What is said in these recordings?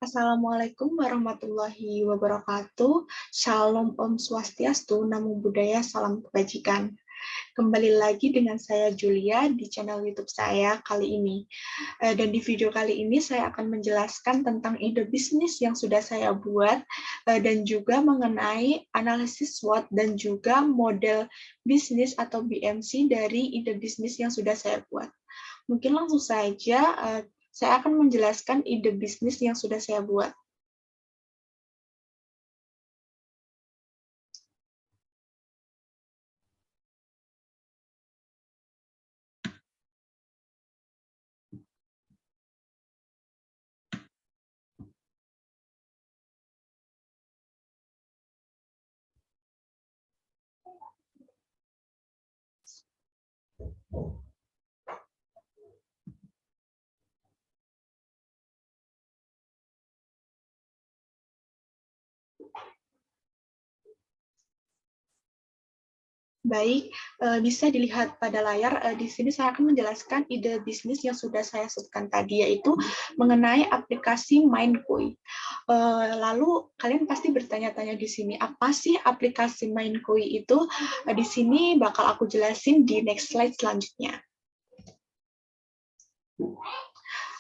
Assalamualaikum warahmatullahi wabarakatuh. Shalom Om Swastiastu, Namo Buddhaya, Salam Kebajikan. Kembali lagi dengan saya Julia di channel YouTube saya kali ini. Dan di video kali ini saya akan menjelaskan tentang ide bisnis yang sudah saya buat dan juga mengenai analisis SWOT dan juga model bisnis atau BMC dari ide bisnis yang sudah saya buat. Mungkin langsung saja saya akan menjelaskan ide bisnis yang sudah saya buat. Baik, bisa dilihat pada layar. Di sini saya akan menjelaskan ide bisnis yang sudah saya sebutkan tadi, yaitu mengenai aplikasi Mindkoi. Lalu kalian pasti bertanya-tanya di sini, apa sih aplikasi Mindkoi itu? Di sini bakal aku jelasin di next slide selanjutnya.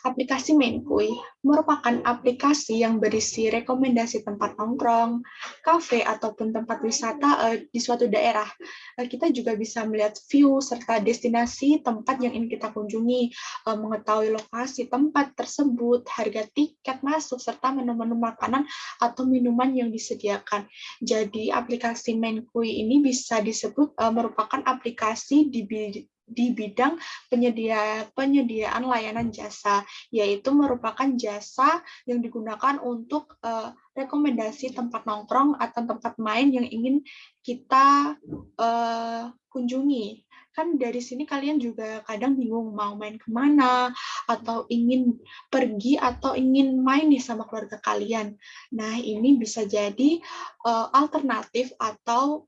Aplikasi Mindkoi merupakan aplikasi yang berisi rekomendasi tempat nongkrong, kafe, ataupun tempat wisata di suatu daerah. Kita juga bisa melihat view serta destinasi tempat yang ingin kita kunjungi, mengetahui lokasi tempat tersebut, harga tiket masuk, serta menu-menu makanan atau minuman yang disediakan. Jadi aplikasi Mindkoi ini bisa disebut merupakan aplikasi di bidang penyediaan layanan jasa, yaitu merupakan jasa yang digunakan untuk rekomendasi tempat nongkrong atau tempat main yang ingin kita kunjungi. Kan dari sini kalian juga kadang bingung mau main kemana, atau ingin pergi atau ingin main nih sama keluarga kalian. Nah, ini bisa jadi alternatif atau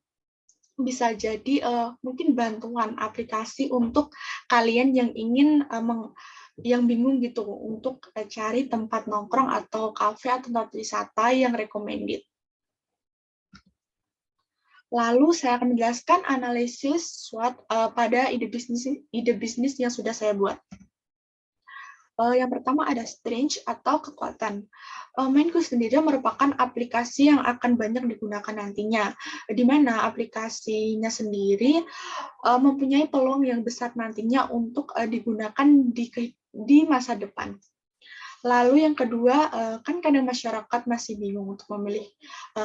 bisa jadi mungkin bantuan aplikasi untuk kalian yang ingin yang bingung gitu untuk cari tempat nongkrong atau kafe atau tempat wisata yang recommended. Lalu saya akan menjelaskan analisis SWOT pada ide bisnis yang sudah saya buat. Yang pertama ada strength atau kekuatan. Mindkoi sendiri merupakan aplikasi yang akan banyak digunakan nantinya, di mana aplikasinya sendiri mempunyai peluang yang besar nantinya untuk digunakan di masa depan. Lalu yang kedua, kan kadang masyarakat masih bingung untuk memilih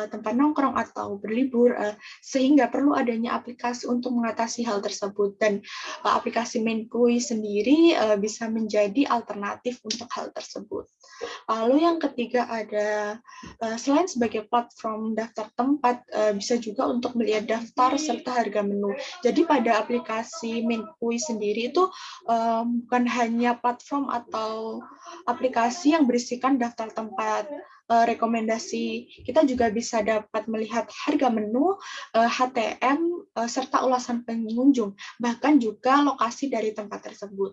tempat nongkrong atau berlibur, sehingga perlu adanya aplikasi untuk mengatasi hal tersebut. Dan aplikasi Mindkoi sendiri bisa menjadi alternatif untuk hal tersebut. Lalu yang ketiga ada, selain sebagai platform daftar tempat, bisa juga untuk melihat daftar serta harga menu. Jadi pada aplikasi Mindkoi sendiri itu bukan hanya platform atau aplikasi yang berisikan daftar tempat rekomendasi, kita juga bisa dapat melihat harga menu, HTM, serta ulasan pengunjung, bahkan juga lokasi dari tempat tersebut.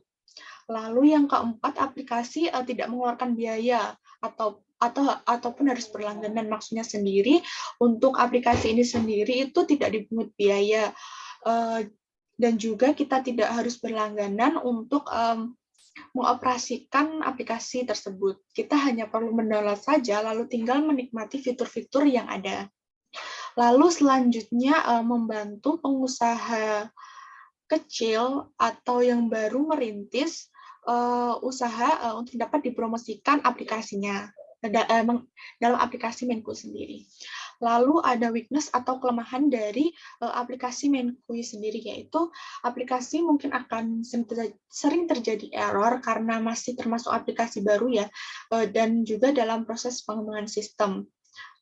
Lalu yang keempat, aplikasi tidak mengeluarkan biaya ataupun harus berlangganan. Maksudnya sendiri, untuk aplikasi ini sendiri itu tidak dipungut biaya, dan juga kita tidak harus berlangganan untuk mengoperasikan aplikasi tersebut. Kita hanya perlu mendownload saja, lalu tinggal menikmati fitur-fitur yang ada. Lalu selanjutnya membantu pengusaha kecil atau yang baru merintis usaha untuk dapat dipromosikan aplikasinya dalam aplikasi Mindkoi sendiri. Lalu ada weakness atau kelemahan dari aplikasi Mindkoi sendiri, yaitu aplikasi mungkin akan sering terjadi error karena masih termasuk aplikasi baru ya, dan juga dalam proses pengembangan sistem.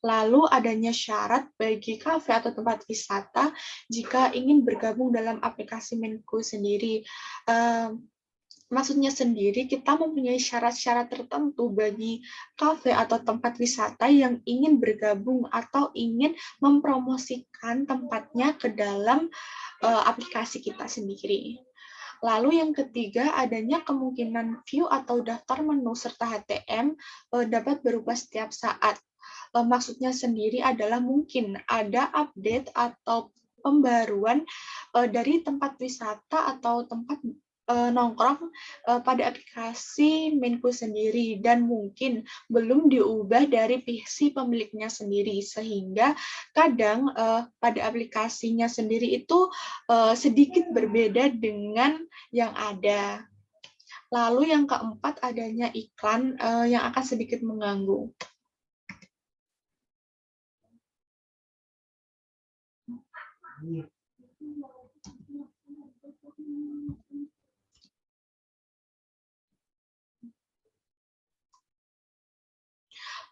Lalu adanya syarat bagi kafe atau tempat wisata jika ingin bergabung dalam aplikasi Mindkoi sendiri. Maksudnya sendiri, kita mempunyai syarat-syarat tertentu bagi kafe atau tempat wisata yang ingin bergabung atau ingin mempromosikan tempatnya ke dalam aplikasi kita sendiri. Lalu yang ketiga, adanya kemungkinan view atau daftar menu serta HTM dapat berubah setiap saat. Maksudnya sendiri adalah mungkin ada update atau pembaruan dari tempat wisata atau tempat nongkrong pada aplikasi Menku sendiri, dan mungkin belum diubah dari si pemiliknya sendiri, sehingga kadang pada aplikasinya sendiri itu sedikit berbeda dengan yang ada. Lalu yang keempat, adanya iklan yang akan sedikit mengganggu.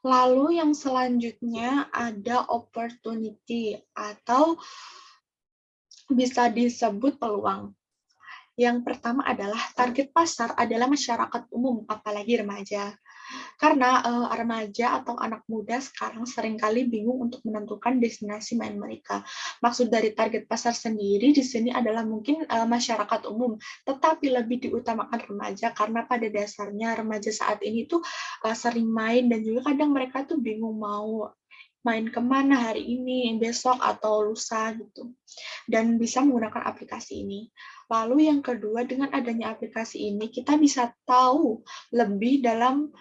Lalu yang selanjutnya ada opportunity atau bisa disebut peluang. Yang pertama adalah target pasar adalah masyarakat umum, apalagi remaja. Karena remaja atau anak muda sekarang seringkali bingung untuk menentukan destinasi main mereka. Maksud dari target pasar sendiri di sini adalah mungkin masyarakat umum, tetapi lebih diutamakan remaja karena pada dasarnya remaja saat ini tuh sering main, dan juga kadang mereka tuh bingung mau main kemana hari ini, besok, atau lusa gitu. Dan bisa menggunakan aplikasi ini. Lalu yang kedua, dengan adanya aplikasi ini, kita bisa tahu lebih dalam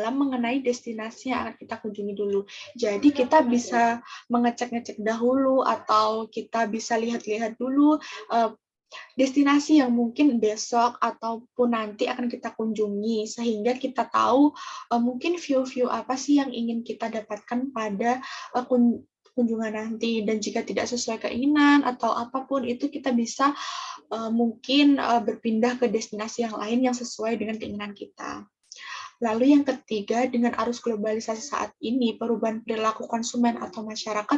mengenai destinasi yang akan kita kunjungi dulu. Jadi kita bisa mengecek-ngecek dahulu, atau kita bisa lihat-lihat dulu destinasi yang mungkin besok ataupun nanti akan kita kunjungi, sehingga kita tahu mungkin view-view apa sih yang ingin kita dapatkan pada kunjungan nanti, dan jika tidak sesuai keinginan atau apapun itu, kita bisa mungkin berpindah ke destinasi yang lain yang sesuai dengan keinginan kita. Lalu yang ketiga, dengan arus globalisasi saat ini, perubahan perilaku konsumen atau masyarakat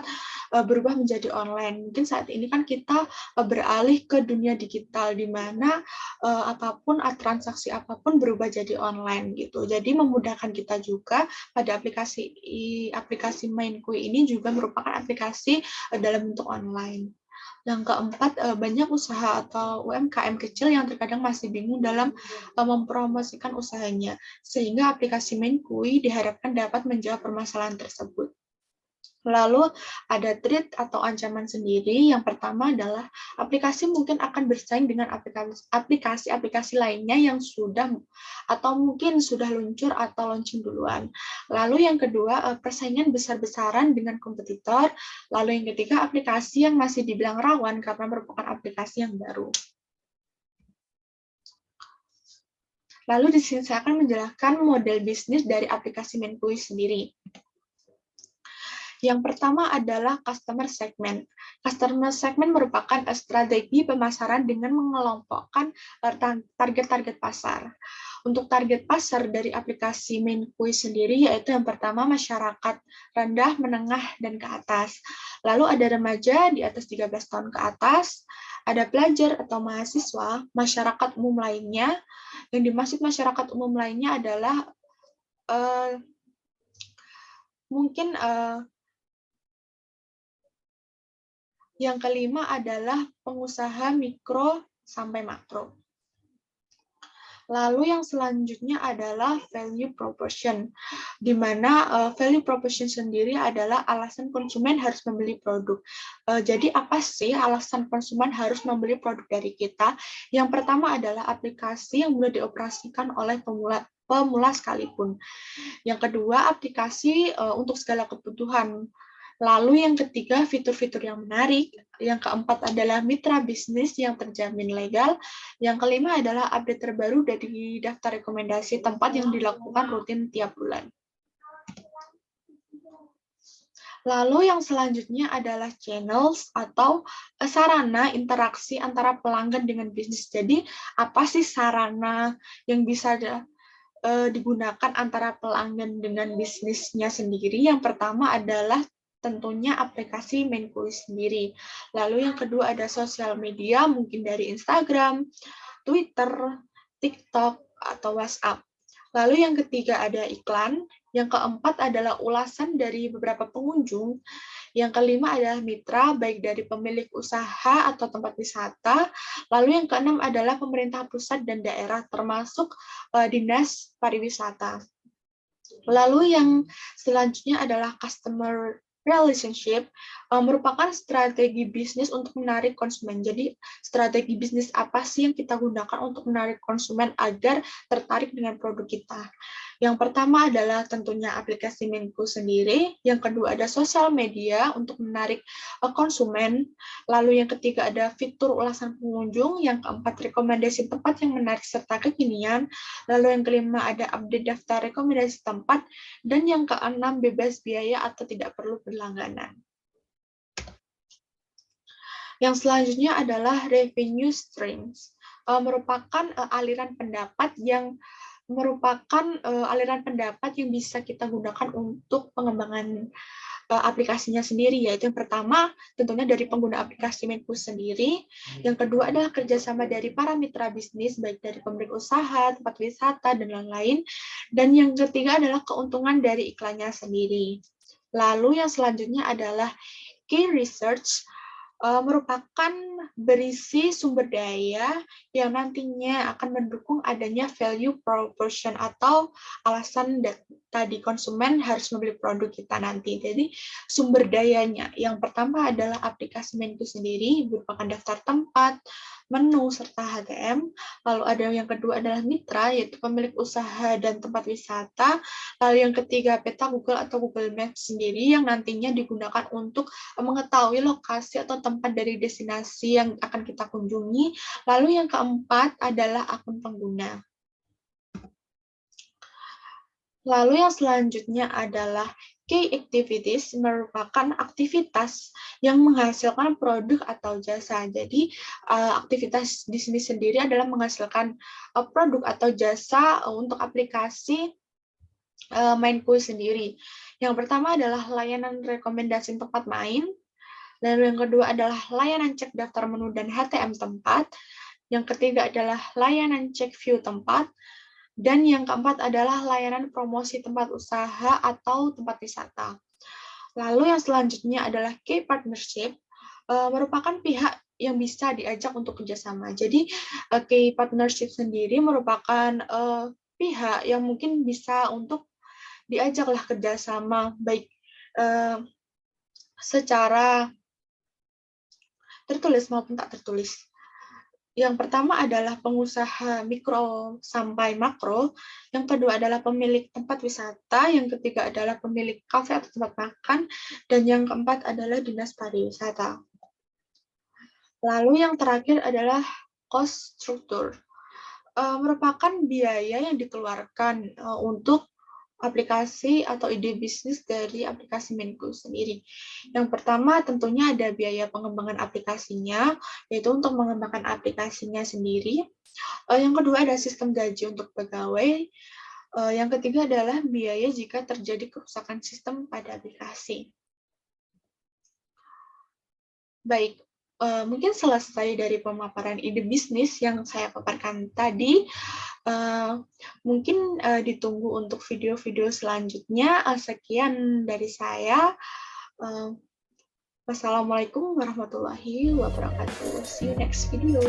berubah menjadi online. Mungkin saat ini kan kita beralih ke dunia digital, di mana apapun, transaksi apapun berubah jadi online gitu. Jadi memudahkan kita juga. Pada aplikasi Mindkui ini juga merupakan aplikasi dalam bentuk online. Yang keempat, banyak usaha atau UMKM kecil yang terkadang masih bingung dalam mempromosikan usahanya, sehingga aplikasi Menkui diharapkan dapat menjawab permasalahan tersebut. Lalu ada threat atau ancaman sendiri. Yang pertama adalah aplikasi mungkin akan bersaing dengan aplikasi-aplikasi lainnya yang sudah atau mungkin sudah luncur atau launching duluan. Lalu yang kedua, persaingan besar-besaran dengan kompetitor. Lalu yang ketiga, aplikasi yang masih dibilang rawan karena merupakan aplikasi yang baru. Lalu di sini saya akan menjelaskan model bisnis dari aplikasi Menkui sendiri. Yang pertama adalah customer segment. Customer segment merupakan strategi pemasaran dengan mengelompokkan target-target pasar. Untuk target pasar dari aplikasi Menkui sendiri, yaitu yang pertama masyarakat rendah, menengah, dan ke atas. Lalu ada remaja di atas 13 tahun ke atas, ada pelajar atau mahasiswa, masyarakat umum lainnya. Yang dimaksud masyarakat umum lainnya adalah mungkin yang kelima adalah pengusaha mikro sampai makro. Lalu yang selanjutnya adalah value proposition, di mana value proposition sendiri adalah alasan konsumen harus membeli produk. Jadi apa sih alasan konsumen harus membeli produk dari kita? Yang pertama adalah aplikasi yang mudah dioperasikan oleh pemula sekalipun. Yang kedua, aplikasi untuk segala kebutuhan. Lalu yang ketiga, fitur-fitur yang menarik. Yang keempat adalah mitra bisnis yang terjamin legal. Yang kelima adalah update terbaru dari daftar rekomendasi tempat yang dilakukan rutin tiap bulan. Lalu yang selanjutnya adalah channels atau sarana interaksi antara pelanggan dengan bisnis. Jadi apa sih sarana yang bisa digunakan antara pelanggan dengan bisnisnya sendiri? Yang pertama adalah tentunya aplikasi Menkui sendiri. Lalu yang kedua ada sosial media, mungkin dari Instagram, Twitter, TikTok, atau WhatsApp. Lalu yang ketiga ada iklan. Yang keempat adalah ulasan dari beberapa pengunjung. Yang kelima adalah mitra, baik dari pemilik usaha atau tempat wisata. Lalu yang keenam adalah pemerintah pusat dan daerah, termasuk dinas pariwisata. Lalu yang selanjutnya adalah customer relationship, merupakan strategi bisnis untuk menarik konsumen. Jadi strategi bisnis apa sih yang kita gunakan untuk menarik konsumen agar tertarik dengan produk kita? Yang pertama adalah tentunya aplikasi Menku sendiri, yang kedua ada sosial media untuk menarik konsumen, lalu yang ketiga ada fitur ulasan pengunjung, yang keempat rekomendasi tempat yang menarik serta kekinian, lalu yang kelima ada update daftar rekomendasi tempat, dan yang keenam bebas biaya atau tidak perlu berlangganan. Yang selanjutnya adalah revenue streams, merupakan aliran pendapat yang bisa kita gunakan untuk pengembangan aplikasinya sendiri, yaitu yang pertama tentunya dari pengguna aplikasi Menku sendiri, yang kedua adalah kerjasama dari para mitra bisnis, baik dari pemilik usaha, tempat wisata, dan lain-lain, dan yang ketiga adalah keuntungan dari iklannya sendiri. Lalu yang selanjutnya adalah key research, merupakan berisi sumber daya yang nantinya akan mendukung adanya value proposition atau alasan tadi konsumen harus membeli produk kita nanti. Jadi sumber dayanya yang pertama adalah aplikasi Menku sendiri, merupakan daftar tempat, menu, serta HTM. Lalu ada yang kedua adalah mitra, yaitu pemilik usaha dan tempat wisata. Lalu yang ketiga peta Google atau Google Maps sendiri yang nantinya digunakan untuk mengetahui lokasi atau tempat dari destinasi yang akan kita kunjungi. Lalu yang keempat adalah akun pengguna. Lalu yang selanjutnya adalah key activities, merupakan aktivitas yang menghasilkan produk atau jasa. Jadi aktivitas di sini sendiri adalah menghasilkan produk atau jasa untuk aplikasi Menku sendiri. Yang pertama adalah layanan rekomendasi tempat main. Lalu yang kedua adalah layanan cek daftar menu dan HTM tempat. Yang ketiga adalah layanan cek view tempat. Dan yang keempat adalah layanan promosi tempat usaha atau tempat wisata. Lalu yang selanjutnya adalah key partnership, merupakan pihak yang bisa diajak untuk kerjasama. Jadi key partnership sendiri merupakan pihak yang mungkin bisa untuk diajaklah kerjasama, baik secara tertulis maupun tak tertulis. Yang pertama adalah pengusaha mikro sampai makro, yang kedua adalah pemilik tempat wisata, yang ketiga adalah pemilik kafe atau tempat makan, dan yang keempat adalah dinas pariwisata. Lalu yang terakhir adalah cost structure, merupakan biaya yang dikeluarkan untuk aplikasi atau ide bisnis dari aplikasi Menku sendiri. Yang pertama tentunya ada biaya pengembangan aplikasinya, yaitu untuk mengembangkan aplikasinya sendiri. Yang kedua ada sistem gaji untuk pegawai. Yang ketiga adalah biaya jika terjadi kerusakan sistem pada aplikasi. Baik, mungkin selesai dari pemaparan ide bisnis yang saya paparkan tadi. Mungkin ditunggu untuk video-video selanjutnya. Sekian dari saya. Wassalamualaikum warahmatullahi wabarakatuh. See you next video.